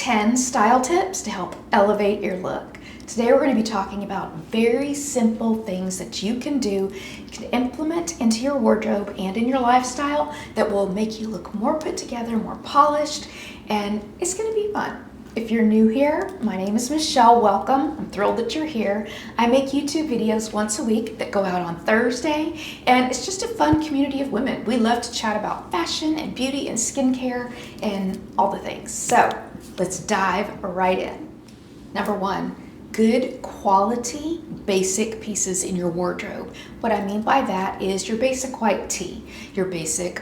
10 style tips to help elevate your look. Today we're going to be talking about very simple things that you can do, you can implement into your wardrobe and in your lifestyle that will make you look more put together, more polished, and it's going to be fun. If you're new here, my name is Michelle. Welcome. I'm thrilled that you're here. I make YouTube videos once a week that go out on Thursday, and it's just a fun community of women. We love to chat about fashion and beauty and skincare and all the things. So let's dive right in. Number one, good quality basic pieces in your wardrobe. What I mean by that is your basic white tee, your basic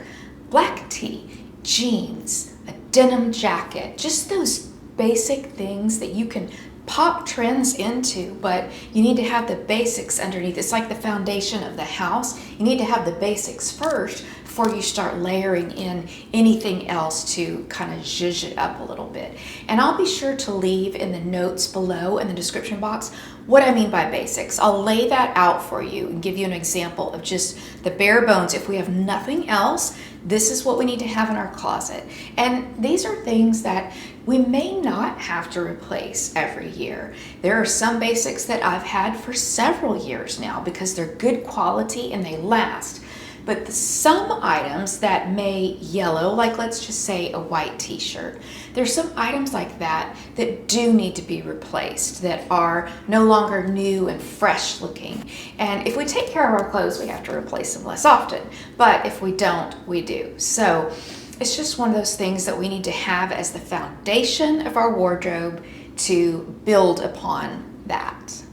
black tee, jeans, a denim jacket, just those basic things that you can pop trends into, but you need to have the basics underneath. It's like the foundation of the house. You need to have the basics first before you start layering in anything else to kind of zhuzh it up a little bit. And I'll be sure to leave in the notes below in the description box what I mean by basics. I'll lay that out for you and give you an example of just the bare bones. If we have nothing else, this is what we need to have in our closet. And these are things that we may not have to replace every year. There are some basics that I've had for several years now because they're good quality and they last. But some items that may yellow, like let's just say a white t-shirt, there's some items like that that do need to be replaced, that are no longer new and fresh looking. And if we take care of our clothes, we have to replace them less often. But if we don't, we do. So it's just one of those things that we need to have as the foundation of our wardrobe to build upon that.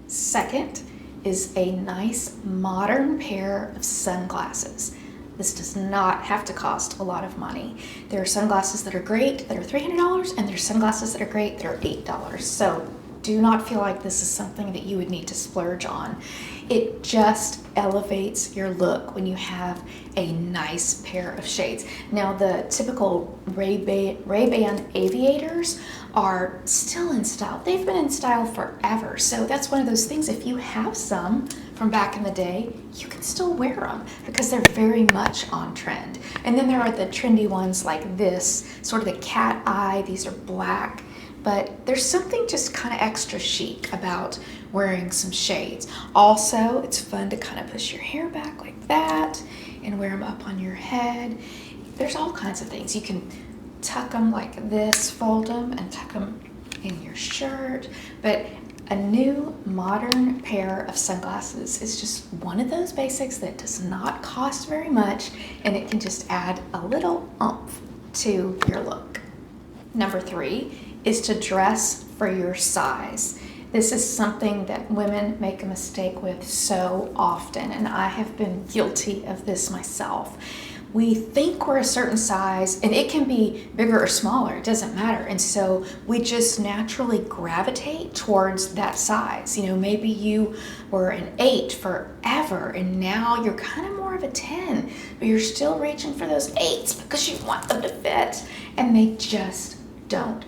Second is a nice modern pair of sunglasses. This does not have to cost a lot of money. There are sunglasses that are great that are $300, and there's sunglasses that are great that are $8. So do not feel like this is something that you would need to splurge on. It just elevates your look when you have a nice pair of shades. Now, the typical Ray-Ban aviators are still in style. They've been in style forever. So that's one of those things, if you have some from back in the day, you can still wear them because they're very much on trend. And then there are the trendy ones like this, sort of the cat eye. These are black. But there's something just kind of extra chic about wearing some shades. Also, it's fun to kind of push your hair back like that and wear them up on your head. There's all kinds of things. You can tuck them like this, fold them, and tuck them in your shirt. But a new modern pair of sunglasses is just one of those basics that does not cost very much, and it can just add a little oomph to your look. Number three is to dress for your size. This is something that women make a mistake with so often, and I have been guilty of this myself. We think we're a certain size, and it can be bigger or smaller, it doesn't matter. And so we just naturally gravitate towards that size. You know, maybe you were an 8 forever, and now you're kind of more of a 10, but you're still reaching for those 8s because you want them to fit, and they just don't.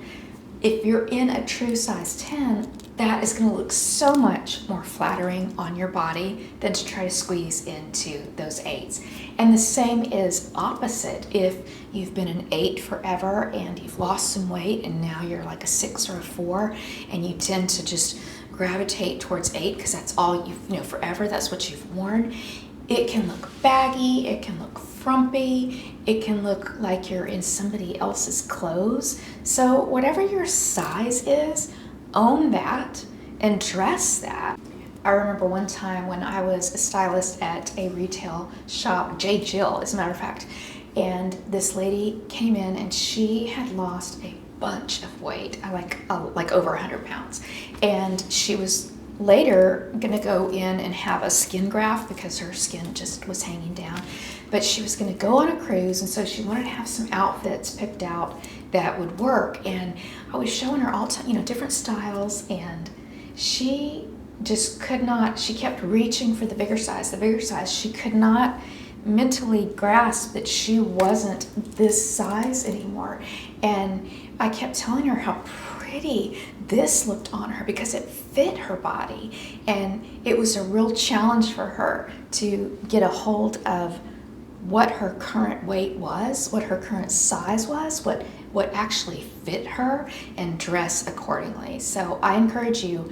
If you're in a true size 10, that is going to look so much more flattering on your body than to try to squeeze into those 8s. And the same is opposite. If you've been an 8 forever and you've lost some weight and now you're like a 6 or a 4, and you tend to just gravitate towards 8 because that's all forever, that's what you've worn, it can look baggy, it can look frumpy, it can look like you're in somebody else's clothes. So whatever your size is, own that and dress that. I remember one time when I was a stylist at a retail shop, J. Jill, as a matter of fact, and this lady came in and she had lost a bunch of weight, like over 100 pounds, and she was later gonna go in and have a skin graft because her skin just was hanging down. But she was gonna go on a cruise, and so she wanted to have some outfits picked out that would work. And I was showing her all different styles, and she just could not, she kept reaching for the bigger size. She could not mentally grasp that she wasn't this size anymore. And I kept telling her how pretty this looked on her because it fit her body, and it was a real challenge for her to get a hold of what her current weight was, what her current size was, what what actually fit her and dress accordingly. So I encourage you,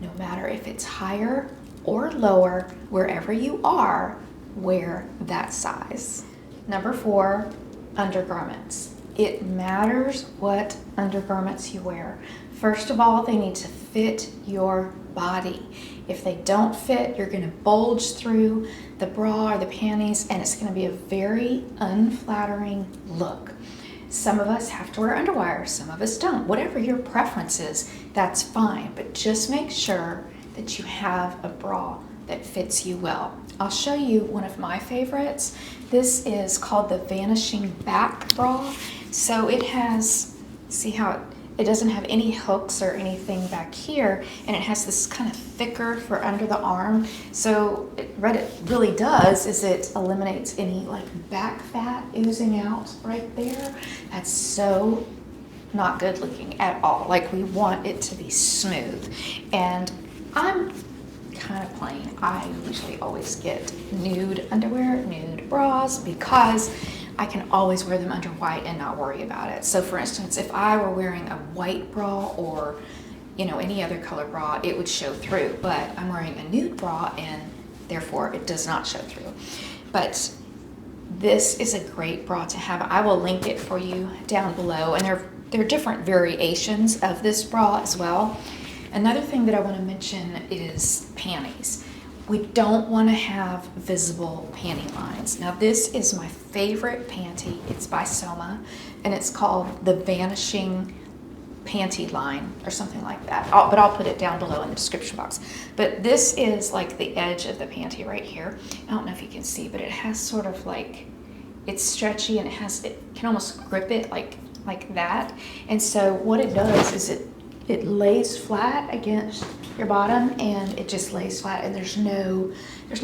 no matter if it's higher or lower, wherever you are, wear that size. Number 4, undergarments. It matters what undergarments you wear. First of all, they need to fit your body. If they don't fit, you're going to bulge through the bra or the panties, and it's going to be a very unflattering look. Some of us have to wear underwire, some of us don't. Whatever your preference is, that's fine, but just make sure that you have a bra that fits you well. I'll show you one of my favorites. This is called the Vanishing Back Bra. So it has, see how it doesn't have any hooks or anything back here, and it has this kind of thicker for under the arm. So what it really does is it eliminates any like back fat oozing out right there. That's so not good looking at all. Like, we want it to be smooth. And I'm kind of plain. I usually always get nude underwear, nude bras, because I can always wear them under white and not worry about it. So for instance, if I were wearing a white bra or, you know, any other color bra, it would show through, but I'm wearing a nude bra and therefore it does not show through. But this is a great bra to have. I will link it for you down below, and there are different variations of this bra as well. Another thing that I want to mention is panties. We don't want to have visible panty lines. Now, this is my favorite panty. It's by Soma, and it's called the Vanishing Panty Line or something like that. But I'll put it down below in the description box. But this is like the edge of the panty right here. I don't know if you can see, but it has sort of like, it's stretchy, and it can almost grip it like that. And so what it does is it lays flat against your bottom, and it just lays flat, and there's no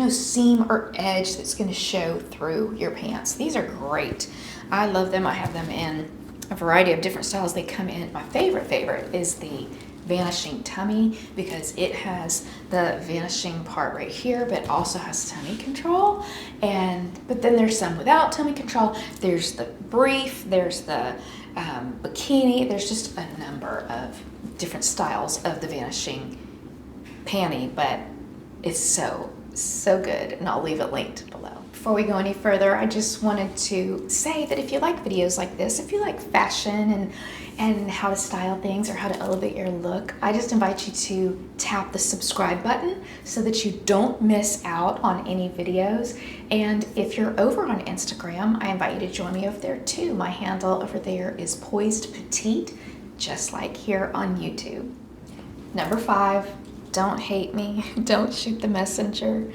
seam or edge that's going to show through your pants. These are great. I love them. I have them in a variety of different styles. They come in, my favorite is the Vanishing Tummy, because it has the vanishing part right here, but also has tummy control. But then there's some without tummy control. There's the brief, there's the bikini. There's just a number of different styles of the Vanishing panty, but it's so good, and I'll leave it linked below. Before we go any further, I just wanted to say that if you like videos like this, if you like fashion and how to style things or how to elevate your look, I just invite you to tap the subscribe button so that you don't miss out on any videos. And if you're over on Instagram, I invite you to join me over there too. My handle over there is Poised Petite, just like here on YouTube. Number 5, don't hate me, don't shoot the messenger.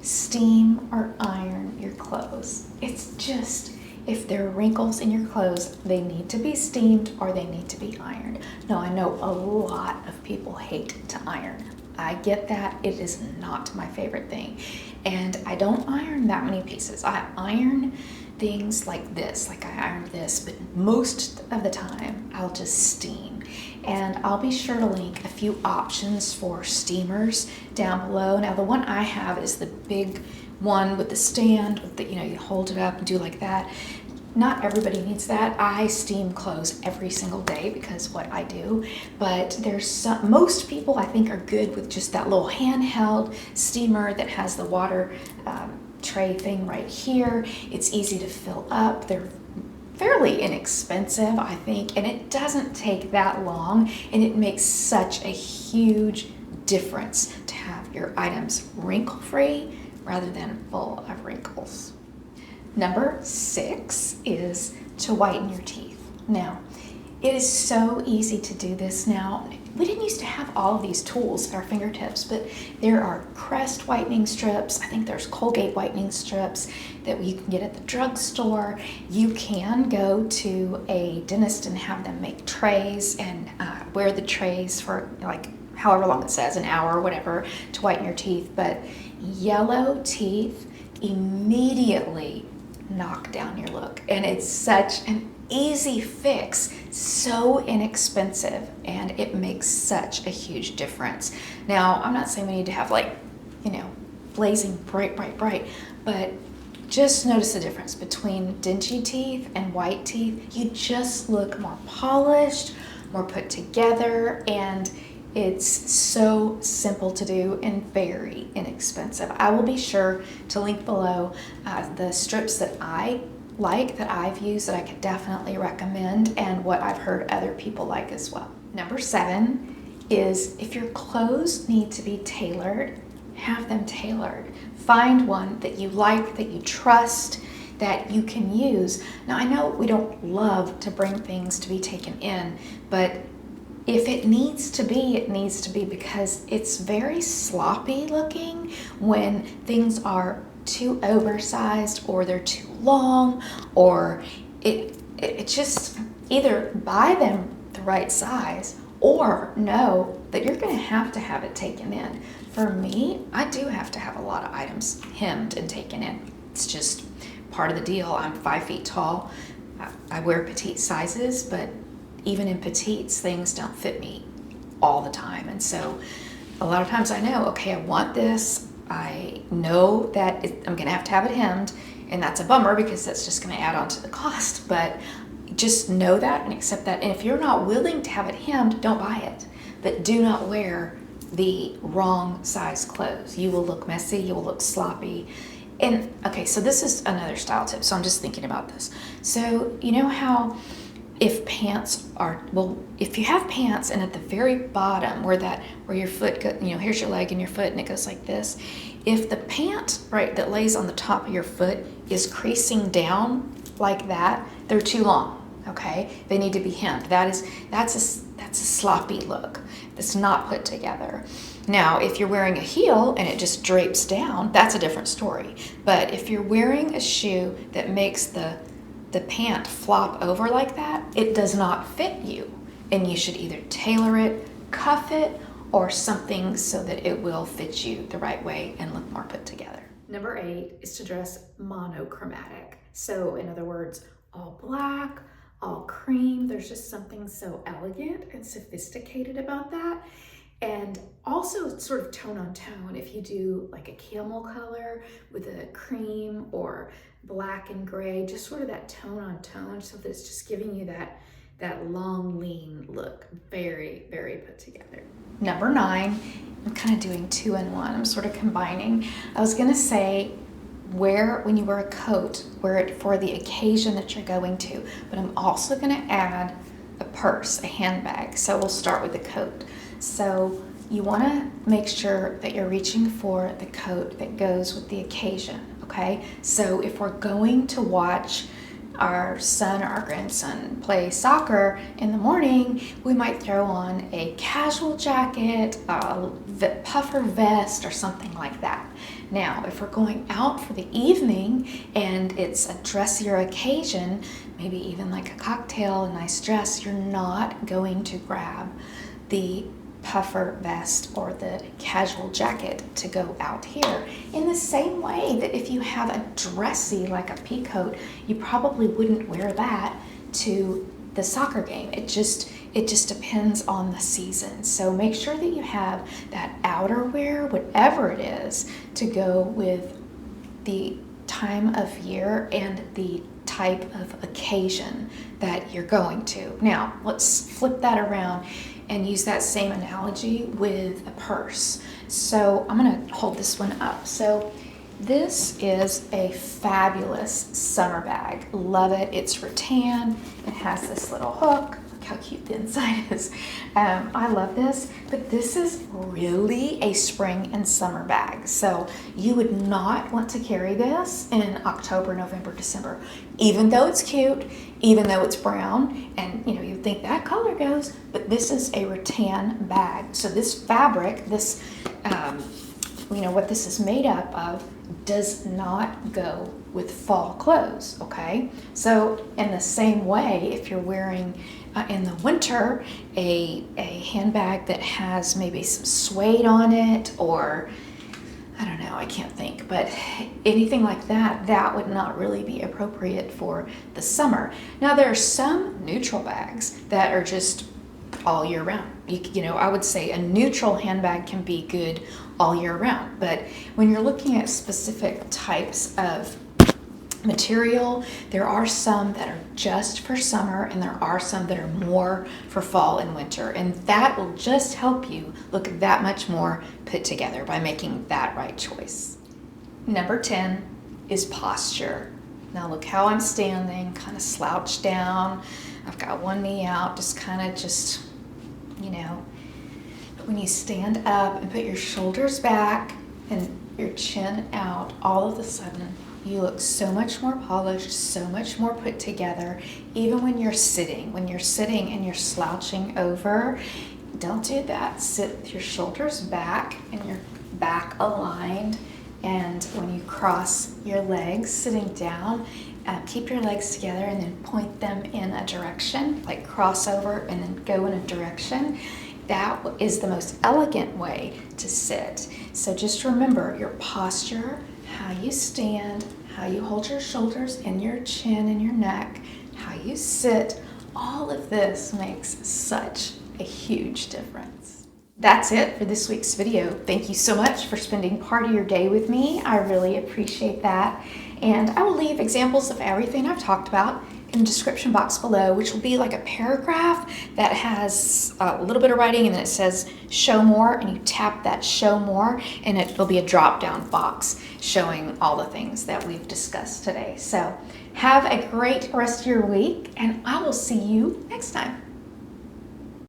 Steam or iron your clothes. It's just, if there are wrinkles in your clothes, they need to be steamed or they need to be ironed. Now, I know a lot of people hate to iron. I get that. It is not my favorite thing. And I don't iron that many pieces. I iron things like this, like I ironed this, but most of the time I'll just steam. And I'll be sure to link a few options for steamers down below. Now, the one I have is the big one with the stand, with the, you hold it up and do like that. Not everybody needs that. I steam clothes every single day because what I do, but most people I think are good with just that little handheld steamer that has the water tray thing right here. It's easy to fill up. They're fairly inexpensive, I think, and it doesn't take that long, and it makes such a huge difference to have your items wrinkle-free rather than full of wrinkles. Number 6 is to whiten your teeth. Now, it is so easy to do this now. We didn't used to have all of these tools at our fingertips, but there are Crest whitening strips. I think there's Colgate whitening strips that you can get at the drugstore. You can go to a dentist and have them make trays and wear the trays for like however long it says, an hour or whatever, to whiten your teeth. But yellow teeth immediately knock down your look, and it's such an easy fix, so inexpensive, and it makes such a huge difference. Now, I'm not saying we need to have like, blazing bright, but just notice the difference between dingy teeth and white teeth. You just look more polished, more put together, and it's so simple to do and very inexpensive. I will be sure to link below the strips that I like, that I've used, that I could definitely recommend, and what I've heard other people like as well. Number 7 is, if your clothes need to be tailored, have them tailored. Find one that you like, that you trust, that you can use. Now, I know we don't love to bring things to be taken in, but if it needs to be, it needs to be, because it's very sloppy looking when things are too oversized, or they're too long, or it just, either buy them the right size or know that you're going to have it taken in. For me, I do have to have a lot of items hemmed and taken in. It's just part of the deal. I'm 5 feet tall. I wear petite sizes, but even in petites, things don't fit me all the time. And so a lot of times I know, okay, I want this. I know that I'm going to have it hemmed, and that's a bummer because that's just going to add on to the cost. But just know that and accept that. And if you're not willing to have it hemmed, don't buy it. But do not wear the wrong size clothes. You will look messy, you will look sloppy. And okay, so this is another style tip. So I'm just thinking about this. So you know how if pants are, well, if you have pants and at the very bottom where your foot goes, here's your leg and your foot and it goes like this. If the pant, right, that lays on the top of your foot is creasing down like that, they're too long. Okay, they need to be hemmed. That's a sloppy look. That's not put together. Now, if you're wearing a heel and it just drapes down, that's a different story. But if you're wearing a shoe that makes the pant flop over like that, it does not fit you. And you should either tailor it, cuff it, or something so that it will fit you the right way and look more put together. Number 8 is to dress monochromatic. So in other words, all black, all cream. There's just something so elegant and sophisticated about that. And also sort of tone on tone. If you do like a camel color with a cream, or black and gray, just sort of that tone on tone, so that it's just giving you that long, lean look. Very, very put together. Number 9, I'm kind of doing 2 in 1. I'm sort of combining. I was gonna say, when you wear a coat, wear it for the occasion that you're going to, but I'm also gonna add a purse, a handbag. So we'll start with the coat. So you wanna make sure that you're reaching for the coat that goes with the occasion, okay? So if we're going to watch our son or our grandson play soccer in the morning, we might throw on a casual jacket, a puffer vest, or something like that. Now, if we're going out for the evening and it's a dressier occasion, maybe even like a cocktail, a nice dress, you're not going to grab the puffer vest or the casual jacket to go out here. In the same way that if you have a dressy, like a pea coat, you probably wouldn't wear that to the soccer game. It just depends on the season. So make sure that you have that outerwear, whatever it is, to go with the time of year and the type of occasion that you're going to. Now, let's flip that around and use that same analogy with a purse. So I'm gonna hold this one up. So this is a fabulous summer bag. Love it. It's rattan. It has this little hook. Look how cute the inside is. I love this, but this is really a spring and summer bag. So you would not want to carry this in October, November, December, even though it's cute, even though it's brown, and you'd think that color goes, but this is a rattan bag. So this fabric, this, what this is made up of, does not go with fall clothes, okay? So in the same way, if you're wearing in the winter a handbag that has maybe some suede on it, or I don't know, I can't think, but anything like that, that would not really be appropriate for the summer. Now there are some neutral bags that are just all year round. I would say a neutral handbag can be good all year round, but when you're looking at specific types of material. There are some that are just for summer, and there are some that are more for fall and winter, and that will just help you look that much more put together by making that right choice. Number 10 is posture. Now look how I'm standing, kind of slouched down. I've got one knee out, just you know. But when you stand up and put your shoulders back and your chin out, all of a sudden you look so much more polished, so much more put together. Even when you're sitting and you're slouching over, don't do that. Sit with your shoulders back and your back aligned. And when you cross your legs sitting down, keep your legs together and then point them in a direction, like cross over and then go in a direction. That is the most elegant way to sit. So just remember your posture, how you stand, how you hold your shoulders and your chin and your neck, how you sit. All of this makes such a huge difference. That's it for this week's video. Thank you so much for spending part of your day with me. I really appreciate that. And I will leave examples of everything I've talked about in the description box below, which will be like a paragraph that has a little bit of writing, and then it says show more, and you tap that show more and it will be a drop down box showing all the things that we've discussed today. So have a great rest of your week, and I will see you next time.